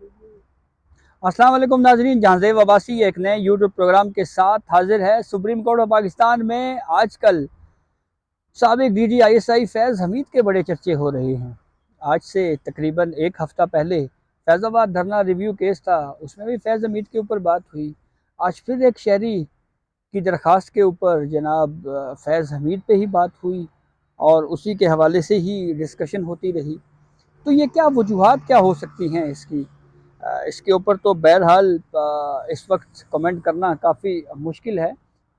अस्सलाम वालेकुम नाजरीन, जहांजेब अब्बासी एक नए यूट्यूब प्रोग्राम के साथ हाजिर है। सुप्रीम कोर्ट ऑफ पाकिस्तान में आजकल साबिक DGISI फैज़ हमीद के बड़े चर्चे हो रहे हैं। आज से तकरीबन एक हफ़्ता पहले फैज़ाबाद धरना रिव्यू केस था, उसमें भी फैज़ हमीद के ऊपर बात हुई। आज फिर एक शहरी की दरख्वास्त के ऊपर जनाब फैज़ हमीद पे ही बात हुई और उसी के हवाले से ही डिस्कशन होती रही। तो ये क्या वजूहात क्या हो सकती हैं इसकी? इसके ऊपर तो बहरहाल इस वक्त कमेंट करना काफ़ी मुश्किल है,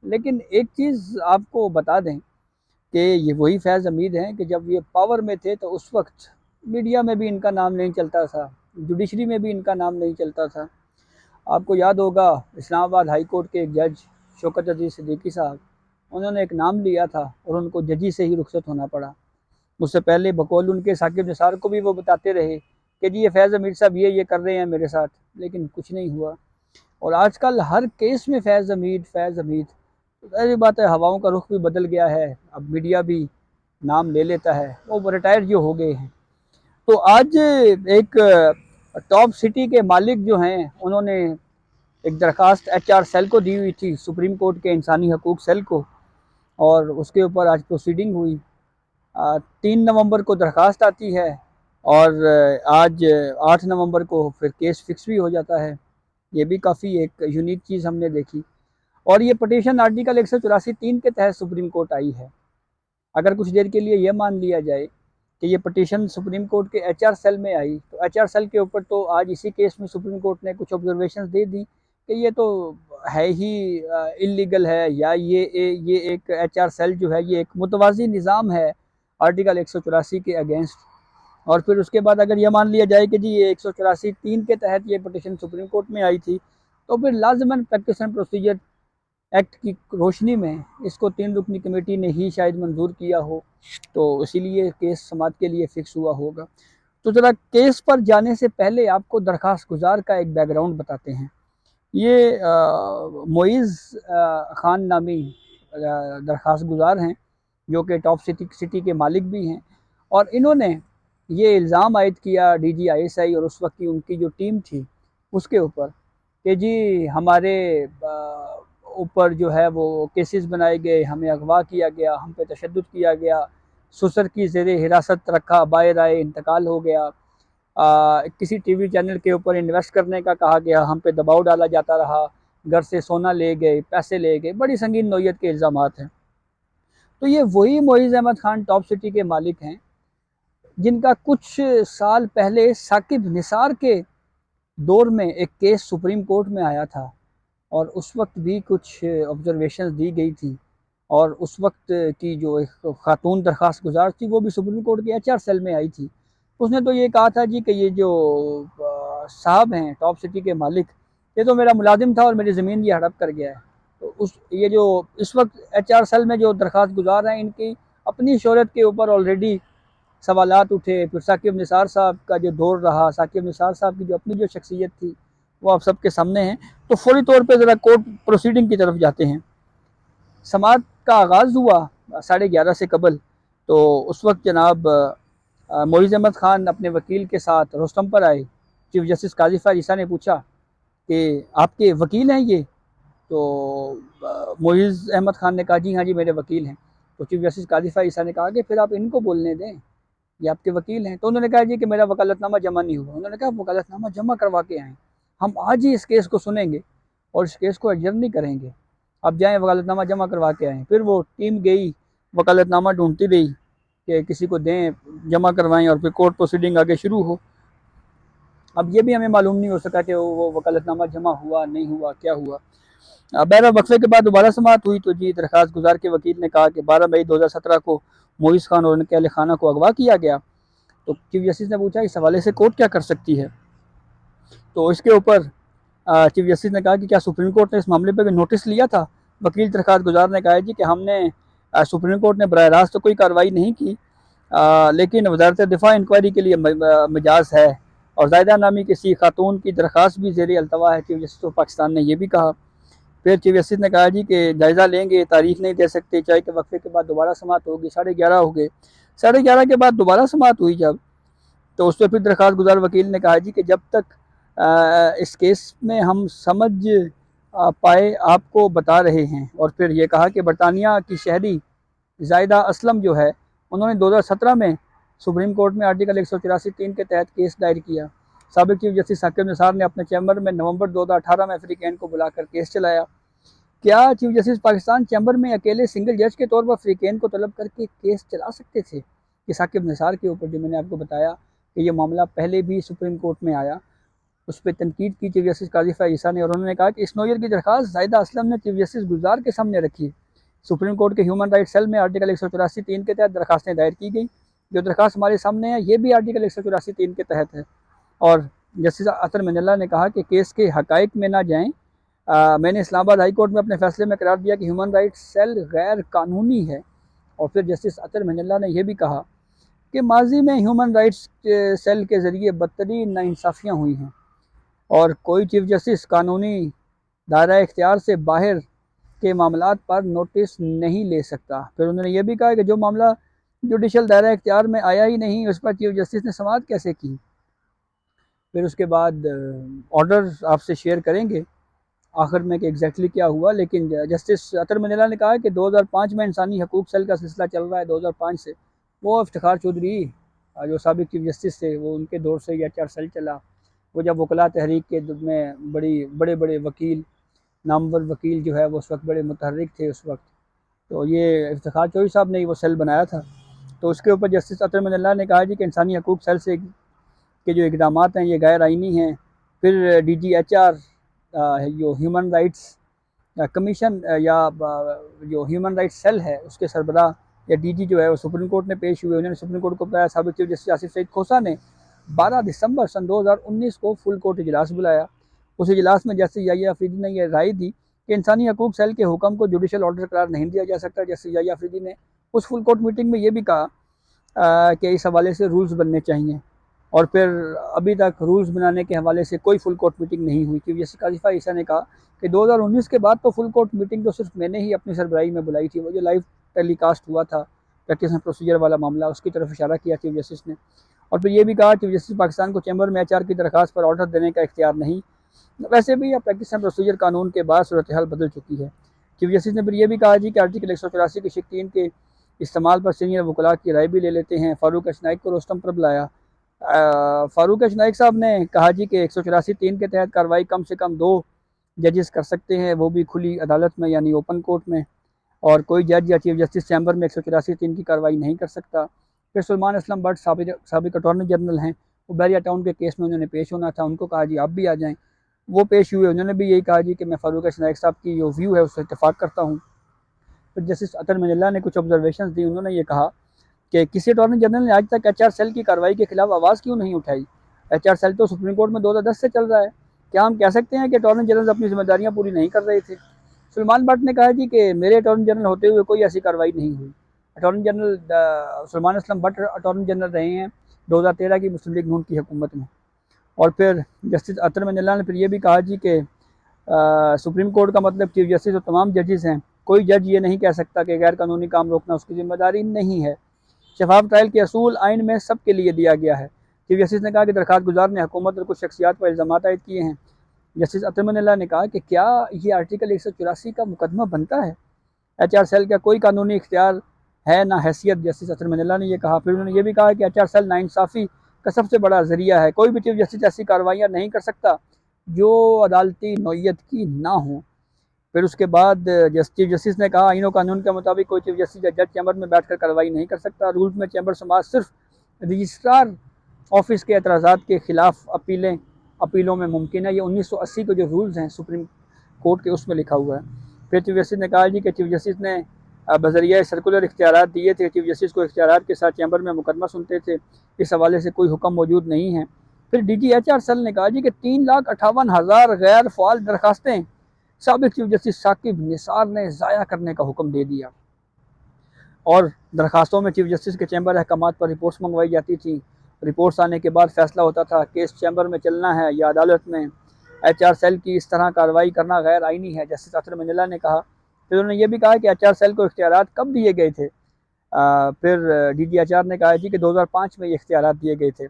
लेकिन एक चीज़ आपको बता दें कि ये वही फैज़ हमीद हैं कि जब ये पावर में थे तो उस वक्त मीडिया में भी इनका नाम नहीं चलता था, जुडिशरी में भी इनका नाम नहीं चलता था। आपको याद होगा इस्लामाबाद हाई कोर्ट के एक जज शौकत अजीज़ सिद्दीकी साहब, उन्होंने एक नाम लिया था और उनको जजी से ही रुखसत होना पड़ा। उससे पहले बकौल उनके साकिब निसार को भी वो बताते रहे कि जी ये फैज़ हमीद साहब ये कर रहे हैं मेरे साथ, लेकिन कुछ नहीं हुआ। और आजकल हर केस में फैज़ हमीद तो सारी बात है, हवाओं का रुख भी बदल गया है, अब मीडिया भी नाम ले लेता है, वो रिटायर जो हो गए हैं। तो आज एक टॉप सिटी के मालिक जो हैं उन्होंने एक दरख्वास्त HR सेल को दी हुई थी, सुप्रीम कोर्ट के इंसानी हकूक़ सेल को, और उसके ऊपर आज प्रोसीडिंग हुई। 3 नवंबर को दरख्वास्त आती है और आज 8 नवंबर को फिर केस फिक्स भी हो जाता है। ये भी काफ़ी एक यूनिक चीज़ हमने देखी। और ये पटिशन आर्टिकल 184(3) के तहत सुप्रीम कोर्ट आई है। अगर कुछ देर के लिए ये मान लिया जाए कि ये पटिशन सुप्रीम कोर्ट के HR सेल में आई, तो HR सेल के ऊपर तो आज इसी केस में सुप्रीम कोर्ट ने कुछ ऑब्जर्वेशन दे दी कि ये तो है ही इलीगल है, या ये एक HR सेल जो है ये एक मुतवाज़ी निज़ाम है आर्टिकल 184 के अगेंस्ट। और फिर उसके बाद अगर यह मान लिया जाए कि जी ये 184(3) के तहत ये पटिशन सुप्रीम कोर्ट में आई थी, तो फिर लाजमन प्रैक्टिस एंड प्रोसीजर एक्ट की रोशनी में इसको 3 रुकनी कमेटी ने ही शायद मंजूर किया हो, तो इसीलिए केस समात के लिए फ़िक्स हुआ होगा। तो ज़रा केस पर जाने से पहले आपको दरख्वास्त गुजार का एक बैकग्राउंड बताते हैं। ये मोइज़ ख़ान नामी दरख्वास्त गुजार हैं, जो कि टॉप सिटी के मालिक भी हैं, और इन्होंने ये इल्ज़ाम आयद किया DGISI और उस वक्त की उनकी जो टीम थी उसके ऊपर कि जी हमारे ऊपर जो है वो केसेस बनाए गए, हमें अगवा किया गया, हम पे तशद्दुद किया गया, सुसर की ज़ेरे हिरासत रखा, बाहर आए, इंतकाल हो गया, किसी TV चैनल के ऊपर इन्वेस्ट करने का कहा गया, हम पे दबाव डाला जाता रहा, घर से सोना ले गए, पैसे ले गए, बड़ी संगीन नौयत के इल्ज़ामात हैं। तो ये वही मोइज़ अहमद ख़ान टॉप सिटी के मालिक हैं जिनका कुछ साल पहले साकिब निसार के दौर में एक केस सुप्रीम कोर्ट में आया था और उस वक्त भी कुछ ऑब्जर्वेशंस दी गई थी, और उस वक्त की जो एक खातून दरख्वास्त गुजार थी वो भी सुप्रीम कोर्ट के HR सेल में आई थी। उसने तो ये कहा था जी कि ये जो साहब हैं टॉप सिटी के मालिक, ये तो मेरा मुलाजिम था और मेरी ज़मीन ये हड़प कर गया है। तो ये जो इस वक्त HR सेल में जो दरख्वास्त गुजार हैं, इनकी अपनी शोहरत के ऊपर ऑलरेडी सवालात उठे। फिर साकिब निसार साहब का जो दौर रहा, साकिब निसार साहब की जो अपनी जो शख्सियत थी वो आप सबके सामने है। तो फौरी तौर पे ज़रा कोर्ट प्रोसीडिंग की तरफ जाते हैं। समात का आगाज़ हुआ 11:30 से कबल, तो उस वक्त जनाब मोइज़ अहमद ख़ान अपने वकील के साथ रोस्टम पर आए। चीफ जस्टिस काजी फ़ाज़ ईसा ने पूछा कि आपके वकील हैं ये? तो मोइज़ अहमद ख़ान ने कहा जी हाँ जी मेरे वकील हैं। तो चीफ जस्टिस काजी फ़ाज़ ईसा ने कहा कि फिर आप इनको बोलने दें, ये आपके वकील हैं। तो उन्होंने कहा जी कि मेरा वकालतनामा जमा नहीं हुआ। उन्होंने कहा वकालतनामा जमा करवा के आएँ, हम आज ही इस केस को सुनेंगे और इस केस को एडजर्न नहीं करेंगे, आप जाएँ वकालतनामा जमा करवा के आएँ। फिर वो टीम गई, वकालतनामा ढूंढती रही कि किसी को दें, जमा करवाएं और फिर कोर्ट प्रोसीडिंग आगे शुरू हो। अब ये भी हमें मालूम नहीं हो सका कि वो वकालतनामा जमा हुआ नहीं हुआ, क्या हुआ। बहरहाल वक्फे के बाद दोबारा समात हुई तो जी दरख्वास्त गुजार के वकील ने कहा कि 12 मई 2017 को मोइज़ खान और उनके अहल खाना को अगवा किया गया। तो चीफ जस्टिस ने पूछा इस हवाले से कोर्ट क्या कर सकती है? तो इसके ऊपर चीफ जस्टिस ने कहा कि क्या सुप्रीम कोर्ट ने इस मामले पर नोटिस लिया था? वकील दरख्वास्त गुजार ने कहा जी कि हमने सुप्रीम कोर्ट ने बराह रास्त तो कोई कार्रवाई नहीं की, लेकिन वजारत दिफा इंक्वायरी के लिए मिजाज है और जायदा नामी किसी खातून की दरख्वास्त भी ज़ेर अल्तवा है। चीफ जस्टिस ऑफ पाकिस्तान ने यह भी कहा। फिर चीफ जस्टिस ने कहा जी कि जायज़ा लेंगे, तारीख नहीं दे सकते, चाहे कि वक्फे के बाद दोबारा समात होगी। 11:30 हो गए, 11:30 के बाद दोबारा समात हुई जब, तो उस पर फिर दरख्वास्त गुजार वकील ने कहा जी कि जब तक इस केस में हम समझ पाए आपको बता रहे हैं। और फिर ये कहा कि बरतानिया की शहरी जायदा असलम जो है, उन्होंने 2017 में सुप्रीम कोर्ट में आर्टिकल 184(3) के तहत केस दायर किया। साबिक चीफ जस्टिस साकिब निसार ने अपने चैम्बर में नवंबर 2018 में अफ्रीकैन को बुलाकर केस चलाया। क्या चीफ जस्टिस पाकिस्तान चैम्बर में अकेले सिंगल जज के तौर पर अफ्रीकैन को तलब करके केस चला सकते थे? कि साकिब निसार के ऊपर जो मैंने आपको बताया कि ये मामला पहले भी सुप्रीम कोर्ट में आया, उस पर तनकीद की चीफ जस्टिस काजी फ़ायज़ ईसा ने, और उन्होंने कहा कि इस नोयर की दरखास्त जायदा असलम ने चीफ जस्टिस गुलजार के सामने रखी। सुप्रीम कोर्ट के ह्यूमन राइट सेल में आर्टिकल 184(3) के तहत दरखास्तें दायर की गई। जो दरखास्त हमारे सामने है ये भी आर्टिकल 184(3) के तहत है। और जस्टिस अतर मिनल्ला ने कहा कि केस के हकाइक में ना जाएं। मैंने इस्लामाबाद हाई कोर्ट में अपने फैसले में करार दिया कि ह्यूमन राइट सेल गैर कानूनी है। और फिर जस्टिस अतर मिनल्ला ने यह भी कहा कि माजी में ह्यूमन राइट्स सेल के ज़रिए बदतरीन नाइंसाफ़ियाँ हुई हैं और कोई चीफ जस्टिस कानूनी दायरा इख्तियार से बाहर के मामलात पर नोटिस नहीं ले सकता। फिर उन्होंने ये भी कहा कि जो मामला जुडिशल दायरा इख्तियार में आया ही नहीं, उस पर चीफ जस्टिस ने समाअत कैसे की। फिर उसके बाद ऑर्डर आपसे शेयर करेंगे आखिर में कि एग्जैक्टली क्या हुआ। लेकिन जस्टिस अतर मिनल्ला ने कहा कि 2005 में इंसानी हकूक़ सेल का सिलसिला चल रहा है 2005 से। वो इफ्तिखार चौधरी जो साबिक चीफ जस्टिस थे, वो उनके दौर से ये HR सेल चला। वो जब वकला तहरीक के में बड़े बड़े वकील, नामवर वकील जो है वो उस वक्त बड़े मुतहर्रिक थे उस वक्त, तो ये इफ्तिखार चौधरी साहब ने वो सेल बनाया था। तो उसके ऊपर जस्टिस अतर मिनल्ला ने कहा जी कि इंसानी हकूक़ सेल से के जो इक़दाम हैं ये गैर आइनी हैं। फिर DGHR जो ह्यूमन राइट्स कमीशन या जो ह्यूमन राइट्स सेल है उसके सरबराह या DG जो है वो सुप्रीम कोर्ट में पेश हुए। उन्होंने सुप्रीम कोर्ट को बताया साबिक चीफ जस्टिस आसिफ सईद खोसा ने 12 दिसंबर सन 2019 को फुल कोर्ट इजलास बुलाया। उस इजलास में जस्टिस याहिया अफरीदी ने यह राय दी कि इंसानी हकूक़ सेल के हुक्म को जुडिशल ऑर्डर करार नहीं दिया जा सकता। जस्टिस याहिया अफरीदी ने उस फुल कोर्ट मीटिंग में ये भी कहा कि इस हवाले से रूल्स बनने चाहिए। और फिर अभी तक रूल्स बनाने के हवाले से कोई फुल कोर्ट मीटिंग नहीं हुई। चीफ जस्टिस काजी फ़ायज़ ईसा ने कहा कि 2019 के बाद तो फुल कोर्ट मीटिंग तो सिर्फ मैंने ही अपनी सरबराही में बुलाई थी। वो जो लाइव टेलीकास्ट हुआ था प्रैक्टिस एंड प्रोसीजर वाला मामला, उसकी तरफ इशारा किया चीफ जस्टिस ने। और फिर ये भी कहा चीफ जस्टिस पाकिस्तान को चैम्बर में HR की दरखास्त पर ऑर्डर देने का इख्तियार नहीं। वैसे भी अब प्रैक्टिस एंड प्रोसीजर कानून के बाद सूरत हाल बदल चुकी है। चीफ जस्टिस ने फिर ये भी कहा जी कि आर्टिकल 184 की शिक 3 के इस्तेमाल पर सीनियर वकला की राय भी ले लेते हैं। फ़ारूक अशनाइक को रोस्तम पर बुलाया। फ़ारूक अशनाइक साहब ने कहा जी कि 184(3) के तहत कार्रवाई कम से कम 2 जजेस कर सकते हैं, वो भी खुली अदालत में यानी ओपन कोर्ट में, और कोई जज या चीफ जस्टिस चैम्बर में 184(3) की कार्रवाई नहीं कर सकता। फिर सुलेमान असलम भट्ट साबिक अटॉर्नी जनरल हैं, वो बैरिया टाउन के केस में उन्होंने पेश होना था, उनको कहा जी आप भी आ जाएँ। वो पेश हुए, उन्होंने भी यही कहा जी कि मैं फ़ारूक अशनाइक साहब की जो व्यू है उससे इत्तेफाक करता हूँ। फिर जस्टिस अतर मिनल्ला ने कुछ ऑब्जर्वेशन दी। उन्होंने ये कहा कि किसी अटॉर्नी जनरल ने आज तक HR सेल की कार्रवाई के खिलाफ आवाज़ क्यों नहीं उठाई। HR सेल तो सुप्रीम कोर्ट में 2010 से चल रहा है। क्या हम कह सकते हैं कि अटॉर्नी जनरल अपनी जिम्मेदारियां पूरी नहीं कर रहे थे? सुलेमान भट्ट ने कहा जी कि मेरे अटॉर्नी जनरल होते हुए कोई ऐसी कार्रवाई नहीं हुई। Attorney general Suleman Aslam Bhatt attorney general रहे हैं 2013 की मुस्लिम लीग नून की हुकूमत में। और फिर जस्टिस अतर मिनल्ला ने फिर ये भी कहा जी कि सुप्रीम कोर्ट का मतलब चीफ जस्टिस और तमाम जजेस हैं। कोई जज ये नहीं कह सकता कि गैर कानूनी काम रोकना उसकी जिम्मेदारी नहीं है। शफाफ ट्रायल के असूल आइन में सब के लिए दिया गया है। चीफ जस्टिस ने कहा कि दरखास्त गुजार ने हुकूमत और कुछ शख्सियात पर इल्ज़ाम आयद किए हैं। जस्टिस अतर मिनल्ला ने कहा कि क्या ये आर्टिकल 184 का मुकदमा बनता है? HR सेल का कोई कानूनी इख्तियार है ना हैसियत। जस्टिस अतर मिनल्ला ने यह कहा। फिर उन्होंने ये भी कहा कि HR सेल नाइंसाफ़ी का सबसे बड़ा ज़रिया है। कोई भी चीफ जस्टिस ऐसी कार्रवाइयाँ नहीं कर सकता जो अदालती नौयत की ना हो। फिर उसके बाद चीफ जस्टिस ने कहा आइन और कानून के मुताबिक कोई चीफ जस्टिस या जज चैम्बर में बैठकर कार्रवाई नहीं कर सकता। रूल्स में चैम्बर समाज सिर्फ रजिस्ट्रार ऑफिस के एतराज़ात के खिलाफ अपीलों में मुमकिन है। ये 1980 के जो रूल्स हैं सुप्रीम कोर्ट के, उसमें लिखा हुआ है। फिर चीफ जस्टिस ने कहा जी कि चीफ जस्टिस ने बजरिया सर्कुलर इख्तियारात दिए थे। चीफ जस्टिस को इख्तियारात के साथ चैम्बर में मुकदमा सुनते थे। इस हवाले से कोई हुक्म मौजूद नहीं है। फिर DGHR सेल ने कहा जी कि 3,58,000 गैर फ़ाल दरखास्तें साबिक चीफ जस्टिस साकिब निसार ने ज़ाया करने का हुक्म दे दिया। और दरखास्तों में चीफ जस्टिस के चैम्बर अहकामात पर रिपोर्ट्स मंगवाई जाती थी। रिपोर्ट्स आने के बाद फैसला होता था केस चैम्बर में चलना है या अदालत में। HR सेल की इस तरह कार्रवाई करना गैर आइनी है, जस्टिस अतर मिनल्ला ने कहा। फिर उन्होंने ये भी कहा कि HR सेल को इख्तियारात कब दिए गए थे। फिर DGHR ने कहा जी कि 2005 में ये इख्तियारात दिए गए थे।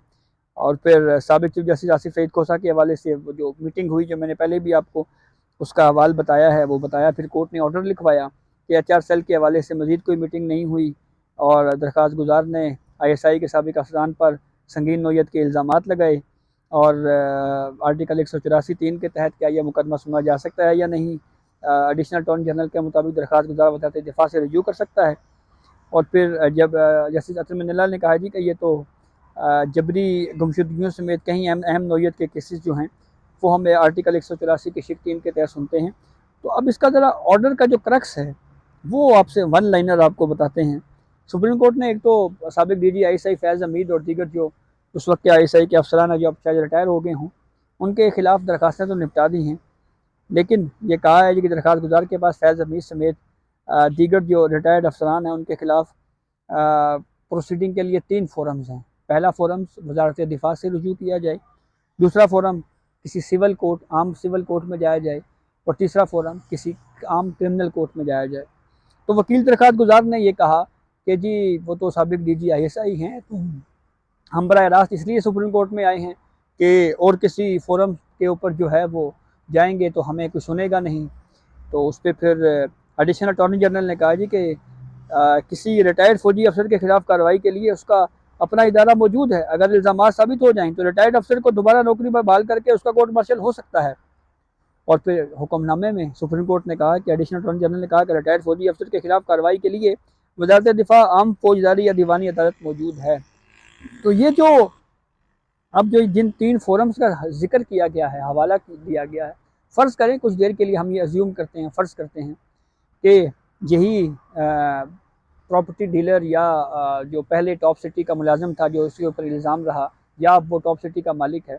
और फिर साबिक चीफ जस्टिस आसिफ सईद खोसा के हवाले से वो जो मीटिंग हुई, जो मैंने पहले भी आपको उसका हवाल बताया है, वो बताया। फिर कोर्ट ने ऑर्डर लिखवाया कि HR सेल के हवाले से मज़ीद कोई मीटिंग नहीं हुई, और दरख्वास्त गुजार ने ISI के साबिक अफसरान पर संगीन नोयत के इल्ज़ामात लगाए, और आर्टिकल 184(3) के तहत क्या यह मुकदमा सुना जा सकता है या नहीं। एडिशनल अटॉर्नी जनरल के मुताबिक दरख्वास्त गुजार वज़ारत दिफा से रजू कर सकता है। और फिर जब जस्टिस अतर मंडला ने कहा जी कि ये तो जबरी गुमशुदगियों समेत कहीं अहम नोयत के केसेस जो हैं वो हम आर्टिकल 184 के शिक 3 के तहत सुनते हैं। तो अब इसका ज़रा ऑर्डर का जो क्रक्स है वो आपसे वन लाइनर आपको बताते हैं। सुप्रीम कोर्ट ने एक तो साबिक DG ISI फैज़ हमीद और दीगर जो उस वक्त के ISI के अफसरान है, जो अब शायद रिटायर हो गए हों, उनके खिलाफ दरखास्तें तो निपटा दी हैं, लेकिन ये कहा है कि दरख्वास्त गुजार के पास फैज़ हमीद समेत दीगर जो रिटायर्ड अफसरान हैं उनके खिलाफ प्रोसीडिंग के लिए 3 फोरम्स हैं। पहला फोरम वजारत दिफा से रुजू किया जाए, दूसरा फोरम किसी सिविल कोर्ट, आम सिविल कोर्ट में जाया जाए, और तीसरा फोरम किसी आम क्रिमिनल कोर्ट में जाया जाए। तो वकील दरख्वास्त गुजार ने ये कहा कि जी वो तो साबिक DG ISI हैं, तो हम बराह रास्त इसलिए सुप्रीम कोर्ट में आए हैं कि और किसी फोरम के ऊपर जो है वो जाएंगे तो हमें कुछ सुनेगा नहीं। तो उस पर फिर एडिशनल अटॉर्नी जनरल ने कहा जी कि किसी रिटायर्ड फौजी अफसर के खिलाफ कार्रवाई के लिए उसका अपना इदारा मौजूद है। अगर इल्ज़ाम साबित हो जाएं तो रिटायर्ड अफसर को दोबारा नौकरी पर बहाल करके उसका कोर्ट मार्शल हो सकता है। और फिर हुक्मनामे में सुप्रीम कोर्ट ने कहा कि एडिशनल अटॉर्नी जनरल ने कहा कि रिटायर्ड फौजी अफसर के खिलाफ कार्रवाई के लिए वजारत दिफा आम फौजदारी या दीवानी अदालत मौजूद है। तो ये जो अब जो जिन 3 फोरम्स का जिक्र किया गया है, हवाला दिया गया है, फ़र्ज़ करें कुछ देर के लिए हम ये अज्यूम करते हैं, फ़र्ज़ करते हैं कि यही प्रॉपर्टी डीलर या जो पहले टॉप सिटी का मुलाजिम था जो उसके ऊपर इल्ज़ाम रहा, या अब वो टॉप सिटी का मालिक है,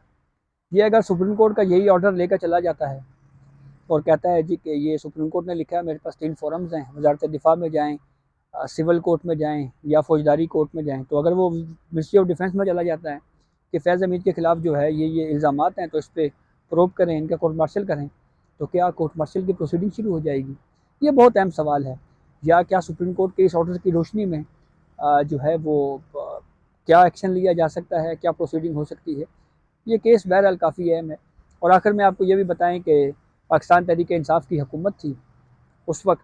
ये अगर सुप्रीम कोर्ट का यही ऑर्डर लेकर चला जाता है और कहता है जी कि ये सुप्रीम कोर्ट ने लिखा है, मेरे पास 3 फोरम्स हैं, वजारत दिफा में जाएँ, सिविल कोर्ट में जाएँ या फौजदारी कोर्ट में जाएँ, तो अगर वो मिनिस्ट्री ऑफ डिफेंस में चला जाता है कि फैज़ हमीद के खिलाफ जो है ये इल्ज़ामात हैं, तो इस पर प्रोब करें, इनका कोर्ट मार्शल करें, तो क्या कोर्ट मार्शल की प्रोसीडिंग शुरू हो जाएगी? ये बहुत अहम सवाल है। या क्या सुप्रीम कोर्ट के इस ऑर्डर की रोशनी में जो है वो क्या एक्शन लिया जा सकता है, क्या प्रोसीडिंग हो सकती है? ये केस बहरहाल काफ़ी अहम है। और आखिर में आपको ये भी बताएं कि पाकिस्तान तहरीक इंसाफ की हुकूमत थी, उस वक्त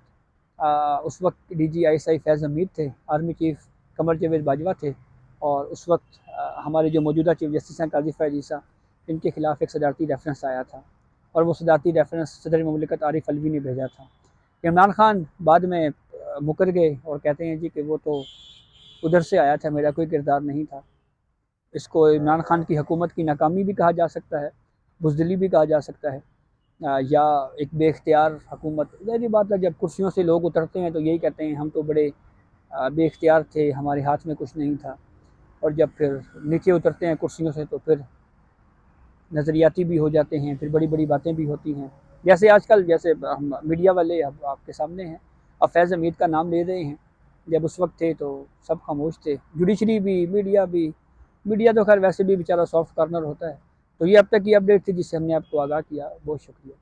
DG ISI फैज़ हमीद थे, आर्मी चीफ कमर जावेद बाजवा थे, और उस वक्त हमारे जो मौजूदा चीफ जस्टिस हैं काजी फैज़ ईसा, इनके खिलाफ एक सदारती रेफरेंस आया था, और वो सदारती रेफरेंस सदर ममलिकत आरिफ अलवी ने भेजा था। इमरान खान बाद में मुकर गए और कहते हैं जी कि वो तो उधर से आया था, मेरा कोई किरदार नहीं था। इसको इमरान खान की हुकूमत की नाकामी भी कहा जा सकता है, बुज़दिली भी कहा जा सकता है, या एक बेख्तियार हुकूमत। ज़ाहिर बात है जब कुर्सियों से लोग उतरते हैं तो यही कहते हैं हम तो बड़े बेख्तियार थे, हमारे हाथ में कुछ नहीं था, और जब फिर नीचे उतरते हैं कुर्सियों से तो फिर नज़रियाती भी हो जाते हैं, फिर बड़ी बड़ी बातें भी होती हैं। जैसे आजकल जैसे हम मीडिया वाले अब आपके सामने हैं, अब फैज़ हमीद का नाम ले रहे हैं, जब उस वक्त थे तो सब खामोश थे, जुडिशरी भी, मीडिया भी। मीडिया तो खैर वैसे भी बेचारा सॉफ्ट कॉर्नर होता है। तो ये अब तक की अपडेट थी जिससे हमने आपको आगाह किया। बहुत शुक्रिया।